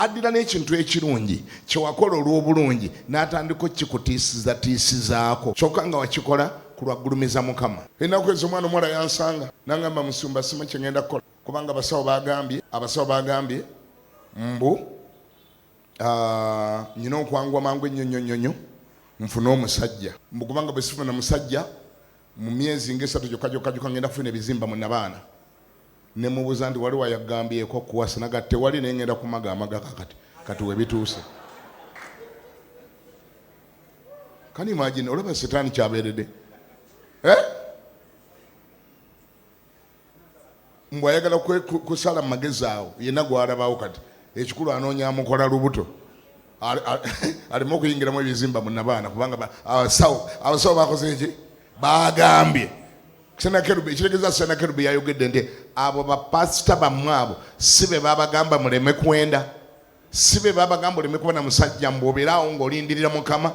addira n'ekintu ekirungi kyewakola olw'obulungi n'atandika okukikutiisizaako kyokka nga wakikola kulwaggulumiza Mukama. Ennaku ezo omwana omuwala yansanga n'angamba Musumba sima kye ngenda kukola kubanga abasawo bagambye mbu nyina okwangwa mangu ennyonnyonnyonnyo nfune omusajja mbu kubanga bwe sifuna musajja mu myezi ng'esatu gyokka ngenda kufuna ebizimba mu Nabaana. Ne mubuuza nti wali wayagambyeko kuwasa naga tewali naye ngenda kumaga amaga kati we bituuse. Can you imagine olaba setaani kyabeeredde mbw ayagala kusala mu magezi awo yenna gwalabaawo kati ekikulu anoonya amukola lubuto aleme okuyingiramu ebizimba mu Nabaana kubanga abasawo bakoze eki bagambye. Ekiregeeza Senakerubi yayogedde nti abo bapasita bammwe abo si be babagamba muleme kwenda, si be babagamba oleme kuba na musajja mbwobeeraawo ng'olindirira Mukama.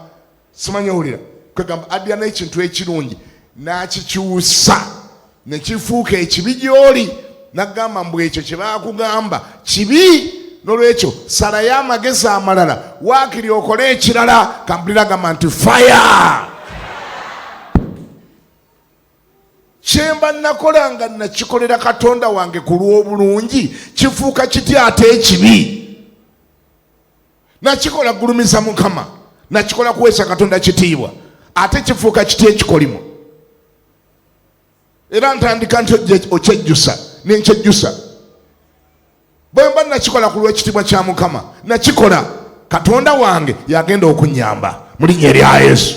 Simanyi owulira kwegamba addira n'ekintu ekirungi n'akikyusa ne kifuuka ekibi gy'oli n'agamba mbu ekyo kye baakugamba kibi. N'olwekyo salayo amagezi amalala waakiri okole ekirala. Kampulira agamba nti fire. Kyemba nakola nga nakikolera Katonda wange ku lw'obulungi kifuuka kitya ate ekibi? Nakikola gulumiza Mukama, nakikola kuweesa Katonda kitiibwa, ate kifuuka kitya ekikolimu? Era ntandika nti okyejjusa nenkyejjusa. Bwe mba nakikola ku lw'ekitiibwa kya Mukama, nakikola Katonda wange yagenda okunnyamba mu linnya erya Yesu.